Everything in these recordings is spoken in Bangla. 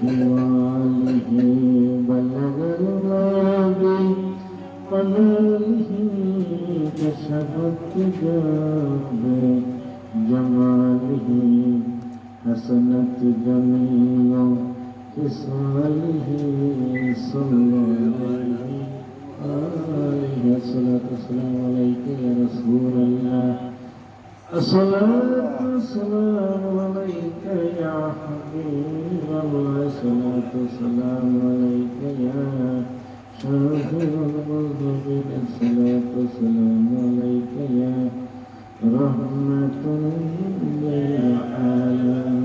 وآله بلغ الله بقدره كشف الحجاب جماله حسنت جميع خصاله صلى الله عليه الصلاة والسلام عليك يا رسول الله الصلاة والسلام عليك يا حبيب الله الصلاة والسلام عليك يا شافع المذنبين الصلاة والسلام عليك يا رحمة للعالمين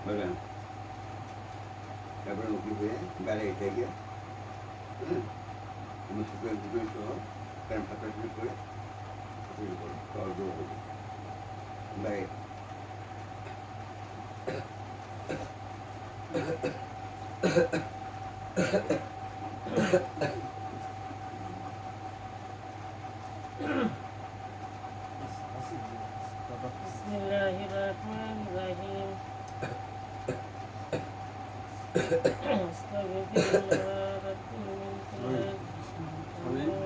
বলবেন তারপরে উঠি হয়ে গাড়ি এসে গিয়ে আমি শুকিয়ে শুকিয়ে সহ প্যান্ট ফাঁকা শুরু করে শুরু করো খাওয়ার জোর হবে গাড়ি Bismillahirrahmanirrahim. Astaghfirullah Rabbi min kulli dhanbin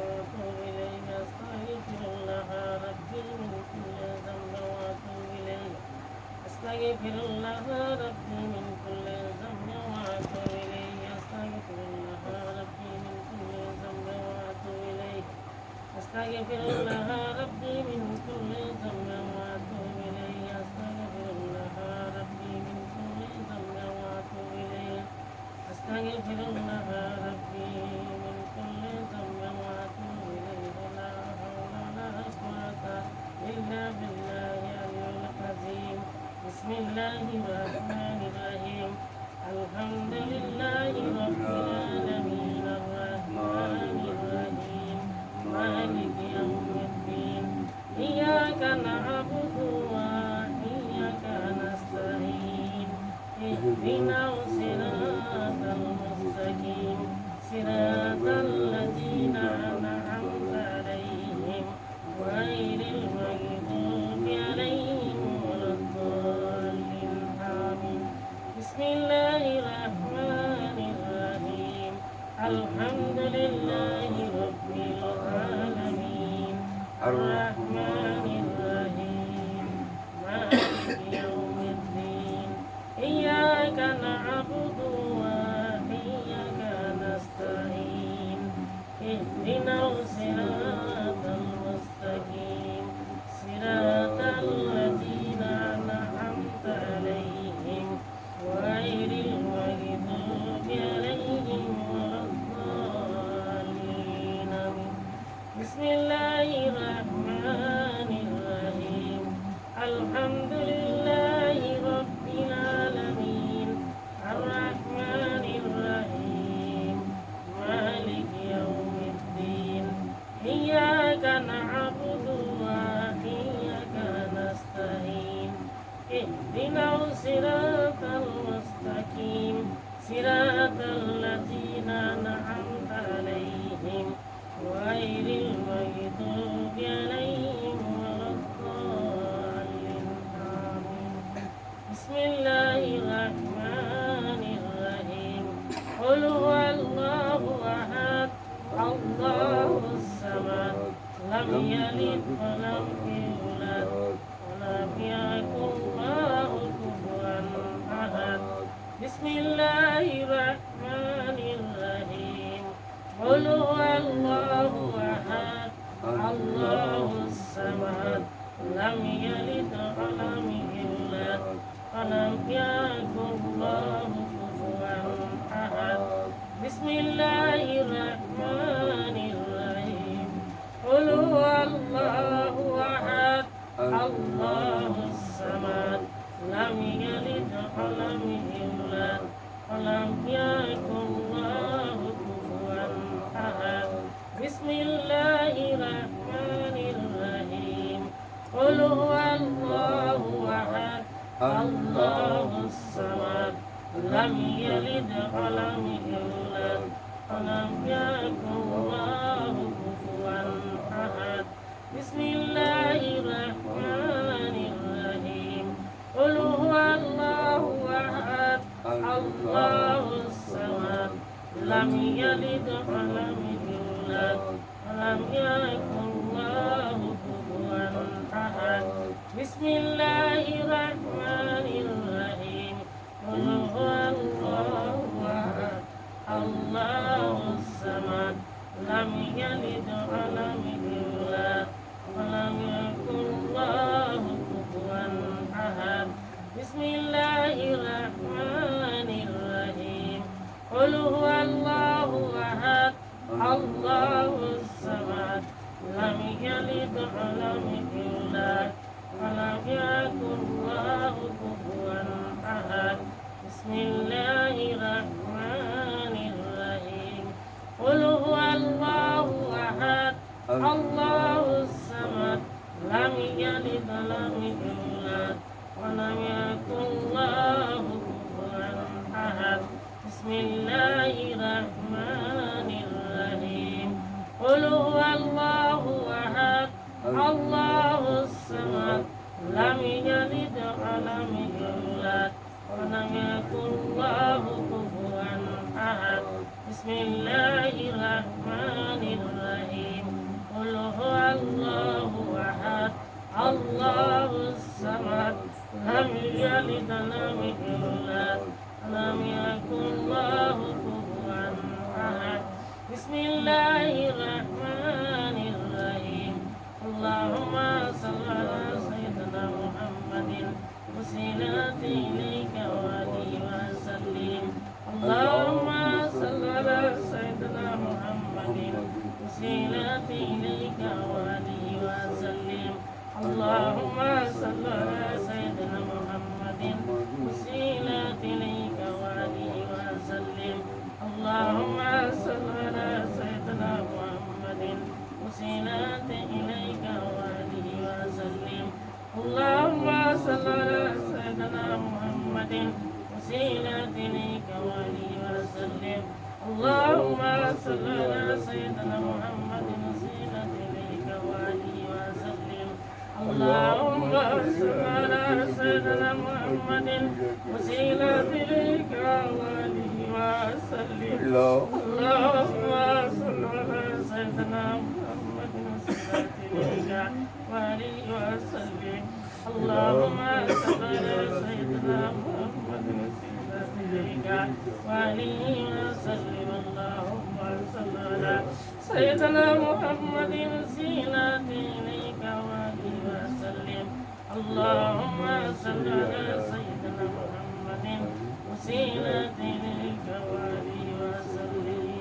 Astaghfirullah Rabbi min kulli dhanbin wa atubu ilayh. Astaghfirullah Rabbi min kulli dhanbin wa atubu ilayh. Astaghfirullah Rabbi min kulli dhanbin wa atubu ilayh. Astaghfirullah Rabbi min kulli dhanbin wa atubu ilayh. Astaghfirullah Rabbi min kulli dhanbin wa atubu ilayh. Astaghfirullah Rabbi min kulli dhanbin wa atubu ilayh. La hawla wa la quwwata illa billahi al-aliyyil azim. Bismillahirrahmanirrahim. Alhamdulillahi rabbil alamin arrahmanir rahim maliki yawmiddin. Iyyaka na'budu wa iyyaka nasta'in. Ihdinas siratal mustaqim siratal ladzina an'amta 'alaihim ghairil maghdubi 'alaihim waladdallin. Amin. Bismillahirrahmanirrahim. Alhamdulillahi rabbil alamin arrahmanir rahim maliki yawmiddin. Iyyaka na'budu wa iyyaka nasta'in. Ihdinas siratal mustaqim siratal ladzina an'amta 'alaihim ghairil maghdubi 'alaihim waladdallin. Amin. Bismillahirrahmanirrahim. Alhamdulillahi rabbil alamin arrahmanir rahim maliki yawmiddin. Iyyaka na'budu wa iyyaka nasta'in. Ihdinas siratal mustaqim siratal ladzina an'amta 'alaihim ghairil maghdubi 'alaihim waladdallin. Amin. Bismillahirrahmanirrahim. Qul huwallahu ahad. Allahus samad. Lam yalid wa lam yulad wa lam yakul lahu kufuwan ahad. Bismillahirrahmanirrahim. Qul huwallahu ahad. Allahus samad. Lam yalid wa lam yulad wa lam yakul lahu kufuwan ahad. Bismillahirrahmanirrahim. Qul huwallahu ahad. Allahus samad. Lam yalid wa lam yulad wa lam yakul lahu ولم يكن له كفوا أحد بسم الله الرحمن الرحيم قل هو الله أحد الله الصمد لم يلد ولم يولد ولم يكن له كفوا أحد بسم الله الرحمن الرحيم قل هو الله أحد الله الصمد لم يلد ولم يولد ولم يكن له كفوا أحد بسم الله الرحمن الرحيم قل هو الله أحد الله الصمد لم يلد ولم يولد ولم يكن له كفوا أحد بسم الله الرحمن الرحيم قل هو الله أحد الله الصمد لم يلد ولم يولد ولم يكن له كفوا أحد بسم الله الرحمن الرحيم قل هو الله أحد الله الصمد لم يلد ولم يولد ولم يكن له كفوا أحد بسم الله الرحمن الرحيم قل هو الله أحد الله الصمد لم يلد ولم يولد ولم يكن له كفوا أحد بسم الله الرحمن الرحيم اللهم صل على سيدنا محمد وسيلة إليك وآله وسلم اللهم صل على سيدنا محمد وسيلة إليك وآله وسلم اللهم صل على سيدنا محمد وسيلة إليك وآله وسلم اللهم صل على سيدنا محمد وسيلة إليك وآله وسلم اللهم صل على سيدنا محمد وسيلة إليك وآله وسلم اللهم صل على سيدنا محمد وسيلة إليك وآله وسلم اللهم صل على سيدنا محمد وسيلة إليك وآله وسلم اللهم صل على سيدنا محمد وسيلة إليك وآله وسلم اللهم صل على سيدنا محمد وسيلة إليك وآله وسلم اللهم صل على سيدنا محمد وسيلة إليك وآله وسلم اللهم صل على سيدنا محمد وسيلة إليك وآله وسلم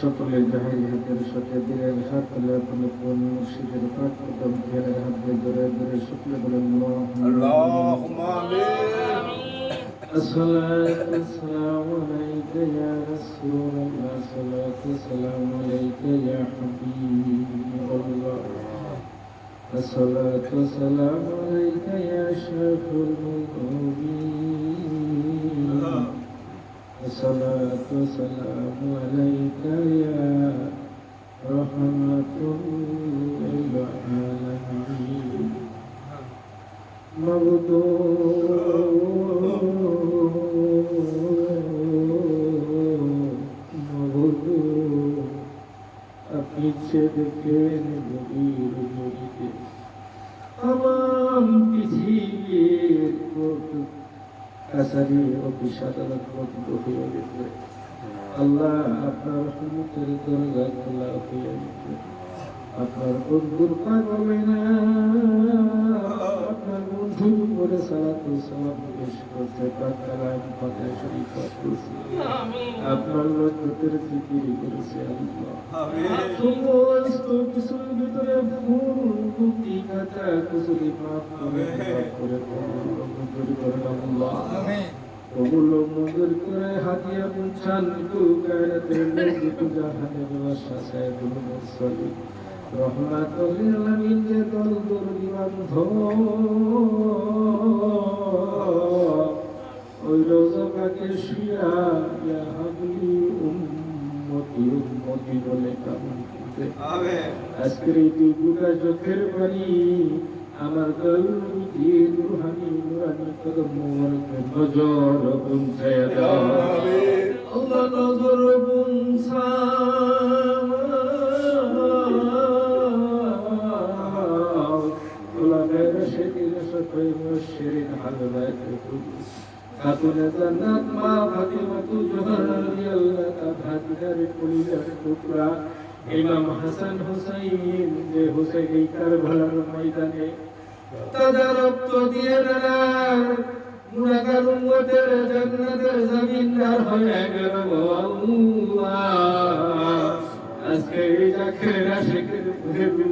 সকলের জাহের হাতের সাথে দিলের হাত তুলে আপনি কোন মুর্শিদের পাক কদম খেলের হাত ধরে ধরে শুকলে বলেন আল্লাহুম্মা আমিন الصلاة والسلام عليك يا رسول الله الصلاة والسلام عليك يا حبيب الله الصلاة والسلام عليك يا شيخ المذنبين الصلاة والسلام عليك يا رحمة للعالمين अपनी के नबीर मुरीदे तमाम पृथ्वीর কাছারি ও বিশালাত বন্ধ হয়ে গেছে আল্লাহ আপনার রহমতের দরজা খোলা হয়ে গেছে আপনার বন্ধুর পাগলে না আপনার বন্ধুর উপরে সালাতু সালাম পেশ করতে পারতাম পাকে শরীফ করছি আপনার রহমতের জিকির করেছে আল্লাহ সমস্ত কিছুর ভিতরে ভুল ত্রুটি কাটা কুসুরি মাফ করে মঞ্জুর করেন আল্লাহ কবুল মঞ্জুর করে হাতিয়া মুছান তু কায়নাতের নজরুল জাহানে ব্যবসা সাহেবুল মুরসালিন রহমাতুল লিল আলামিন যে দল দুর্বিবন্ধ ওই রোজা পাকে শুয়া ইয়া হাবলি উম্মতি বলে কামন করতে আজকের এই দুটা চোখের পানি আমার গৌরী রুহানি নুরানি কদম মোবারকের নজর পৌঁছায়া দাও আল্লাহ নজর পৌঁছাও গোলামের শেদিন সফাই মুশরিন হালবাতে খাতুনে জান্নাত মা ফাতিমাতু জোহর রাদিয়াল্লাহু তাআলা ভাতিজার কুলিয়ার টুকরা ইমাম হাসান হুসাইন যে হুসাইন এই কারবালার ময়দানে তাদের রক্ত দিয়ে নানার গুনাহগার উম্মতের জান্নাতের জমিনদার হয়ে গেল আল্লাহ আজকে এই জাকের আশিকের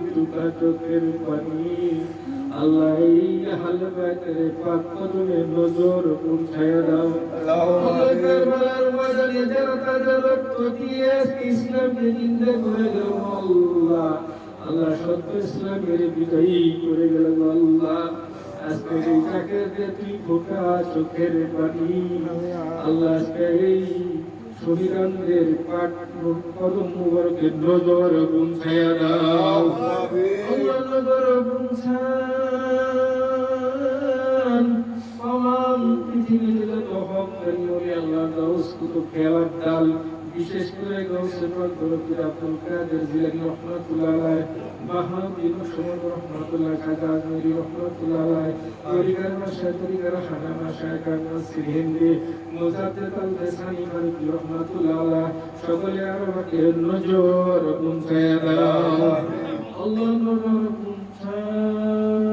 দুটা চোখের পানি আল্লাহ এই হালবাতের পাক কদমে নজর পৌঁছায়া দাও আল্লাহ কারবালার ময়দানে যারা তাদের রক্ত দিয়ে ইসলামকে জিন্দা করে গেল আল্লাহ আল্লাহ সত্য ইসলামের বিজয়ী করে গেল আল্লাহ আজকে এই জাকের তুই ফোটা চোখের পানি আল্লাহ আজকে এই শহীদানদের পাক কদম মুবারকের নজর পৌঁছায়া দাও আল্লাহ নজর পৌঁছান তামাম পৃথিবীতে যত হকদারি ওলি আল্লাহ দাউস কুতুব খেয়ালাত ডাল বিশেষ করে গৌসে পাক দরুদ আব্দুল কাদের জিলানী রাহমাতুল্লাহ আলাইহি বাহাউদ্দিন সুমন রাহমাতুল্লাহ খাজা আজমেরি রাহমাতুল্লাহ আলাইহি তরিকার মাশায়েখ তরিকার হানা মাশায়েখ নাসির হিন্দি মুজাদ্দিদ আল-দেসানি ফারুক রাহমাতুল্লাহ আলাইহি সকলে আরবাকে নজর পৌঁছায়া দাও আল্লাহ নজর পৌঁছাও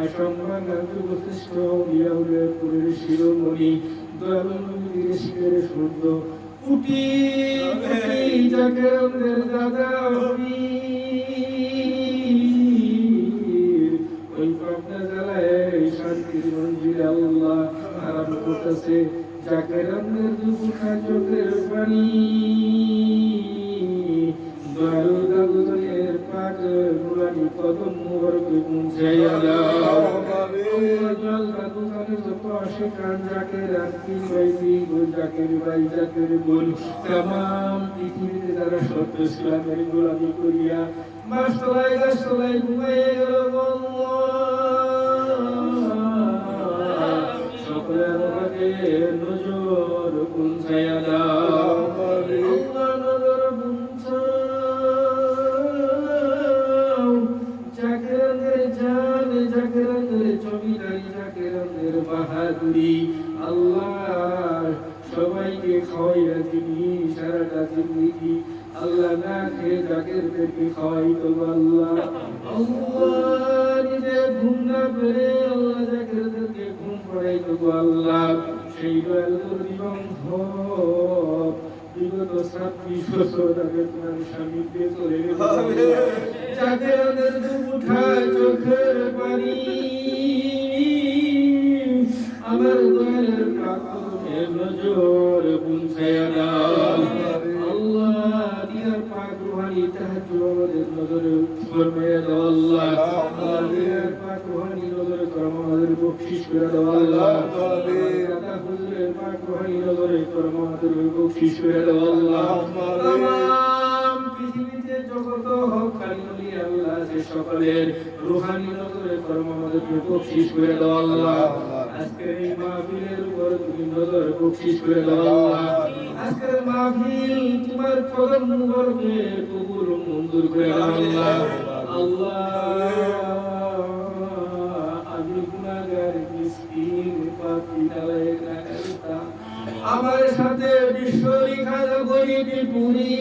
আশঙ্কা যুবশ্রেষ্ঠ আউলিয়া পুরের শিরোমণি দয়ালু নবীর শিরের সূর্য ফুটি যাকে আমাদের দাদা ওই পাবনা জেলায় শান্তির মঞ্জিল আল্লাহ আরাম করতেছে যাকে আমাদের দুপুখা চোখের পানি দয়ালু দাদুদের পাক নুরানি কদম মুবারকে পৌঁছাইয়া দাও জল দাদু কানে যত আশিকান জাকের আত্মীয় বাইজি গোল জাকের ভাই জাকের গোল তামাম পৃথিবীতে যারা সত্য ইসলামের গোলামি করিয়া মাসতলায় গাছতলায় ঘুমাইয়া গেল সকলে আমাকে নজর পৌঁছাইয়া দাও আল্লাহ নজর পৌঁছাও জাকেরানের জান জাকেরানের জমিদারি জাকেরানের বাহাদুরি আল্লাহ সবাইকে খাওয়াইয়া তিনি সারাটা জিন্দেগি আল্লাহ না খেয়ে জাকেরদেরকে খাওয়াইতো আল্লাহ আল্লাহ নিজে ঘুম না পেরে আল্লাহ জাকেরদেরকে ঘুম পড়াইতো আল্লাহ সেই দয়াল দুর্বিবন্ধ বিগত 26 বছর আগে তোমার স্বামীকে চলে গেল জাকেরানের দুপুঠা চোখের পানি আমার দয়ালের পাক কদমে নজর পৌঁছায়া দাও আল্লাহ দিদার পাক রুহানি তাহাজ্জুদ আমাদের নজরে ফরমায়া দাও আল্লাহ দিদার পাক রুহানি নজরে করম আমাদের বখশিশ করে দাও আল্লাহ দাদা হুজুরের পাক রুহানি নজরে করম আমাদের বখশিশ করে দাও আল্লাহ তামাম পৃথিবীতে জগত হক খালি আল্লাহ যে সকলের রুহানি নজরে করম আমাদের বখশিশ করে দাও আল্লাহ আজকের এই মাহফিলের উপর তুমি নজর বখশিশ করে দাও আল্লাহ আজকের মাহফিল তোমার কদম মুবারকে কবুল মঞ্জুর করে দাও আল্লাহ আল্লাহ আমি গুনাহগার মিসকিন পাপী নালায়েক নাকারিতা আমার সাথে বিশ্বরি খাজা গরিবি পুরি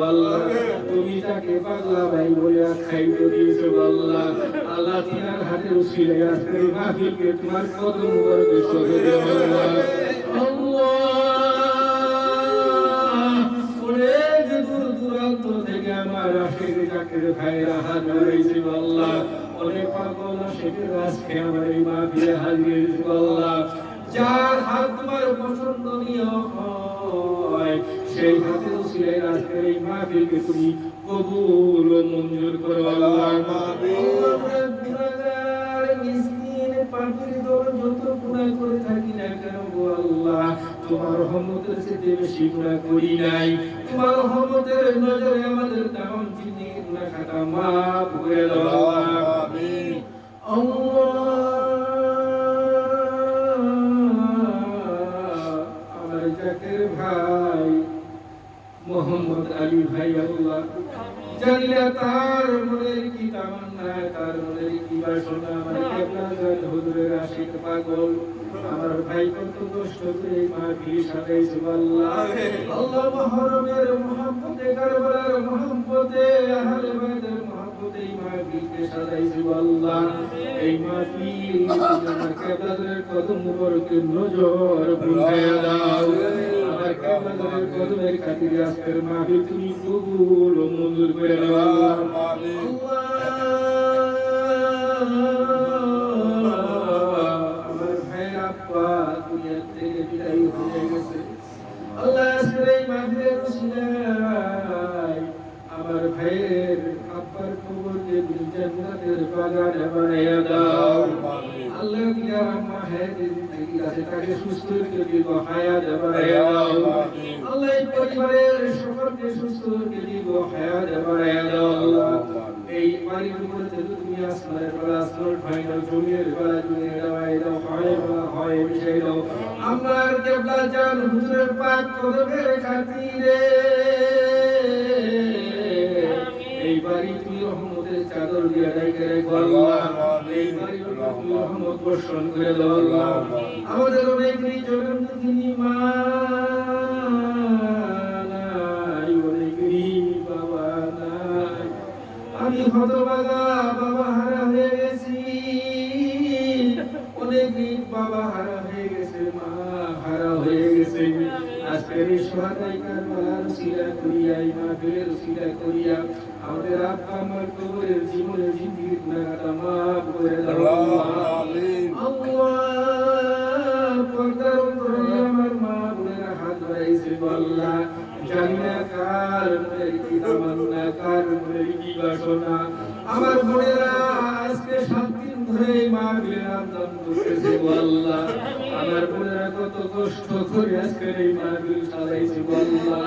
আল্লাহ তুমি তাকে পাগলা ভাই বলে আখ্যায়িত দিয়েছো আল্লাহ আল্লাহ তিনার হাতের উসিলায় আজকের এই মাহফিলকে তোমার কদম মুবারকে সঁপে দাও আল্লাহ অনেক দূর দূরান্ত থেকে আমার আশিক জাকির ভাইরা হাত বাড়াইছে আল্লাহ অনেক পাগল আশিকের আজকে আমার এই মাহফিলে হাজির হয়েছে আল্লাহ যার হাত তোমার পছন্দনীয় হয় সেই হাতের উসিলায় আজকের এই মাহফিলকে তুমি কবুল ও মঞ্জুর করো আল্লাহ গুনাহগার মিসকিন পাপির দল যত গুনাহ করে থাকি না কেন গো আল্লাহ তোমার রহমতের চেয়ে বেশি গুনাহ করি নাই তোমার রহমতের নজরে আমাদের তামাম জিন্দেগি গুনাহ খাতা মাফ করে দাও আমিন আমার জাকির ভাই মোহাম্মদ আলী ভাই আল্লাহ জানি না তার মনের কি তামান্না তার মনের কি বাসনা আমার কেবলা জান হুজুরের আশিক পাগল আমার ভাই কত কষ্ট করে মাহফিল সাজাইছে আল্লাহ আল্লাহ মুহররমের মুহাব্বতে কারবালার মুহাব্বতে আহলে বাইতের মুহাব্বতে এই মাহফিলকে সাজাইছে আল্লাহ এই মাহফিল আমার কেবলার কদম মুবারকে নজর বুলাইয়া দাও আমার কেবলার কদমের খাতিরে আজকের মাহফিল তুমি কবুল ও মঞ্জুর করে দাও আল্লাহ দুনিয়ার থেকে বিদায় হয়ে গেছে আল্লাহ আজকের এই মাহফিলের উসিলায় আমার ভাইয়ের আব্বার কবরকে তুমি জান্নাতের বাগান বানাইয়া দাও আল্লাহ দিলার আম্মা হায়াতের জিন্দেগি আছে তাকে সুস্থ করে দিব হায়াত বানাইয়া দাও আল্লাহ এই পরিবারের সকলকে সুস্থ করে দিব হায়াত বানাইয়া দাও আল্লাহ এই বাড়ির উপরে তুমি আসমানের বেলা আসমান ফাইনাল জমির বেলা জমির দেওয়াই দাও হয় বেলা হয় বিষয় দাও আমার কেবলা জান হুজুরের পাক কদমের খাতিরে এই বাড়ি তুমি রহমতের চাদর দিয়ে ঢেকে রেখো আল্লাহ এই বাড়ির উপর তুমি রহমত বর্ষণ করে দাও আল্লাহ আমাদের অনেক জনের দুঃখিনী মা নাই অনেক বাবা নাই আমি হতভাগা বাবা হারা হয়ে গেছি অনেক বাবা হারা হয়ে গেছে মা হারা হয়ে গেছে আজকের এই সোহাদাই কারবালার উসিলা করিয়া এই মাহফিলের উসিলা করিয়া আমাদের আব্বা আমার কবরের জীবনে জিন্দেগির গুনাহগাতা মাফ করে দাও আমিন আল্লাহ পর্দার অন্তরে আমার মা বোনেরা হাত বাড়াইছে আল্লাহ জানি না কার মনের কি তামান্না কার মনের কি বাসনা আমার বোনেরা আজকে 7 দিন ধরে এই মাহফিলের আয়োজন করতেছে আল্লাহ আমার বোনেরা কত কষ্ট করে আজকে এই মাহফিল সাজাইছে আল্লাহ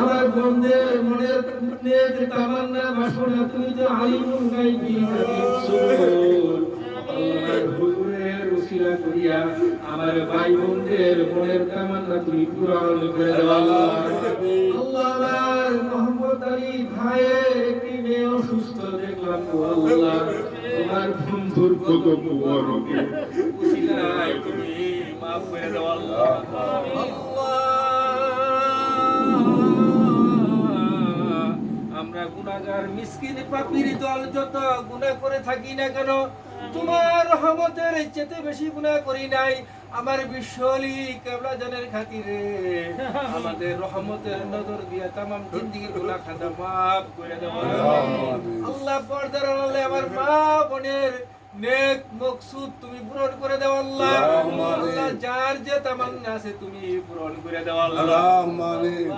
আমার বোনদের মনের নেক তামান্না বাসনা তুমি তো আলিমুল গায়বি হাকিম আল্লাহর হুজুরের উসিলা করিয়া আমার ভাই বোনদের মনের তামান্না তুমি পূরণ করে দাও আল্লাহ আমার মোহাম্মদ আলী ভাইয়ের একটি মেয়ে অসুস্থ দেখলাম আল্লাহ তোমার বন্ধুর কদম মুবারকে উসিলায় তুমি মাফ করে দাও আল্লাহ আমরা গুনাহগার মিসকিন পাপীর দল যত গুনাহ করে থাকি না কেন তোমার রহমতের চেয়ে বেশি গুনাহ করি নাই আমার বিশ্বলি কেবলা জানের খাতিরে আমাদের রহমতের নজর দিয়া तमाम জিন্দেগির গুনাহ খাতা maaf করে দাও আল্লাহ পর্দার আড়ালে আমার মা বোনের নেক মকসুদ তুমি পূরণ করে দাও আল্লাহ আল্লাহ যার যে তামান্না আছে তুমি পূরণ করে দাও আল্লাহ আল্লাহুম্মা আমিন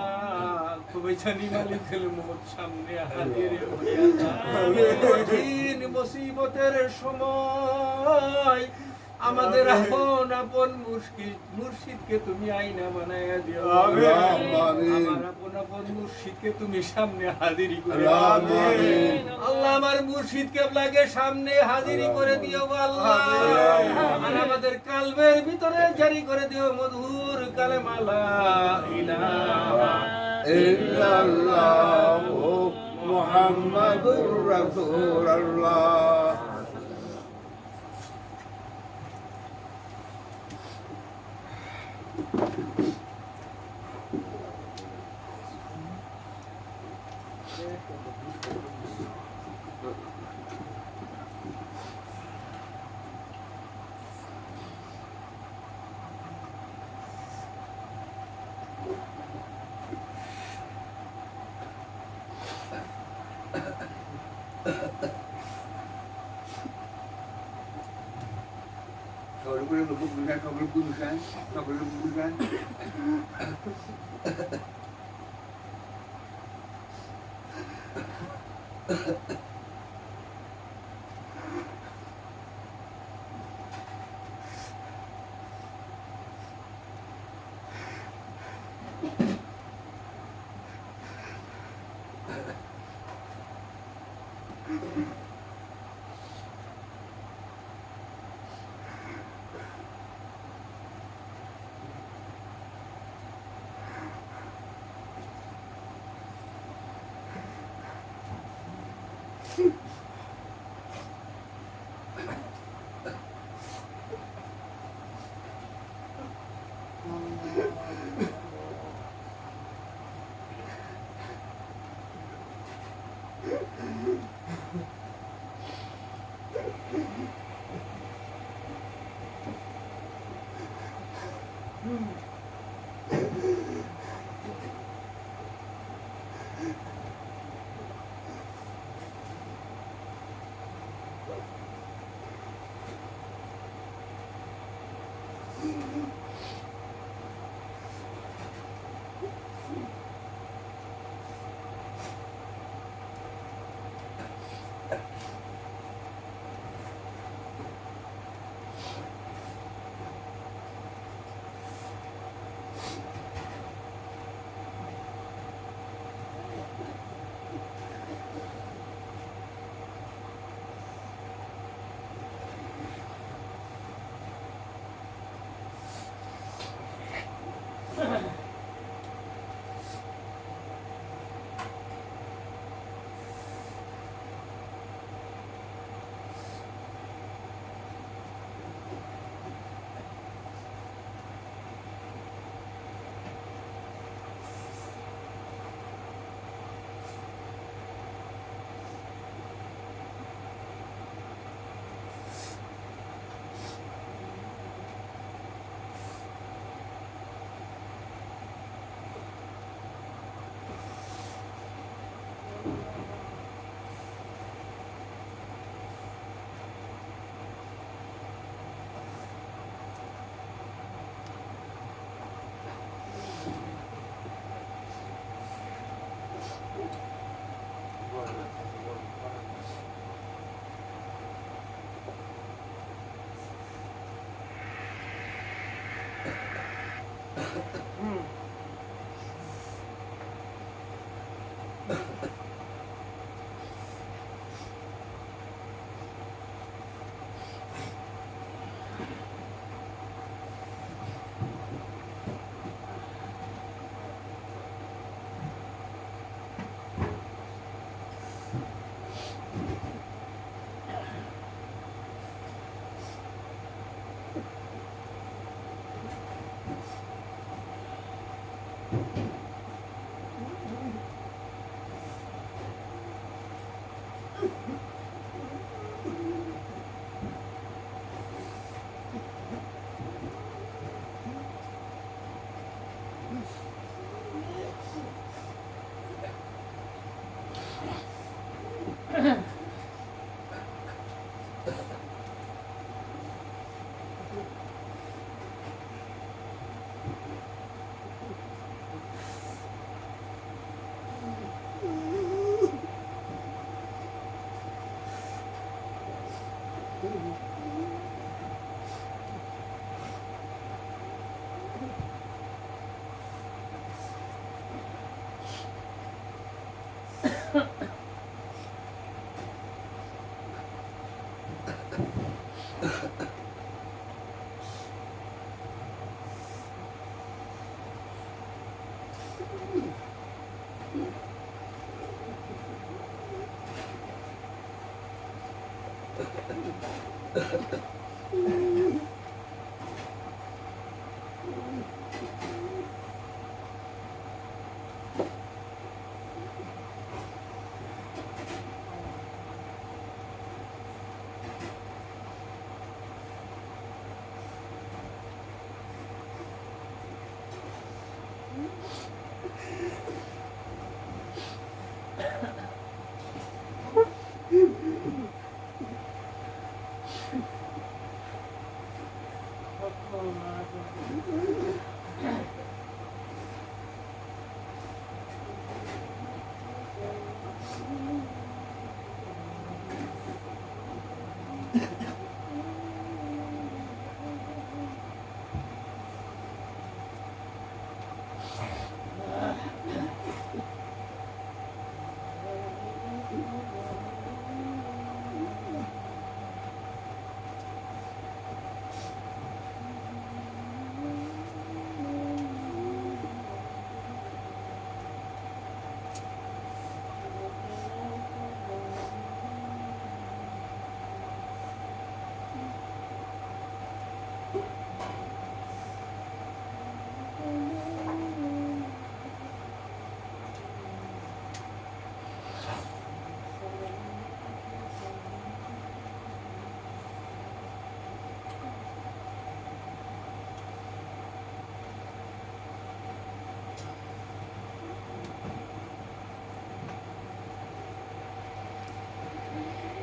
খুবই জানি মালিকের মহৎ সামনে হাজির কঠিন মুসিবতের সময় আমাদের আপন মুর্শিদকে তুমি আয়না বানায়া দিও আমিন আমার আপন মুর্শিদকে তুমি সামনে হাজিরি করে দাও আমিন আল্লাহ আমার মুর্শিদ কেবলাকে সামনে হাজিরি করে দিও আল্লাহ আর আমাদের কলবের ভিতরে জারি করে দিও মধুর কালেমা লা ইলাহা ইল্লাল্লাহু মুহাম্মাদুর রাসূলুল্লাহ সকলের লোক বুঝায়, সকলের বুঝায়, সকলের বুঝায়।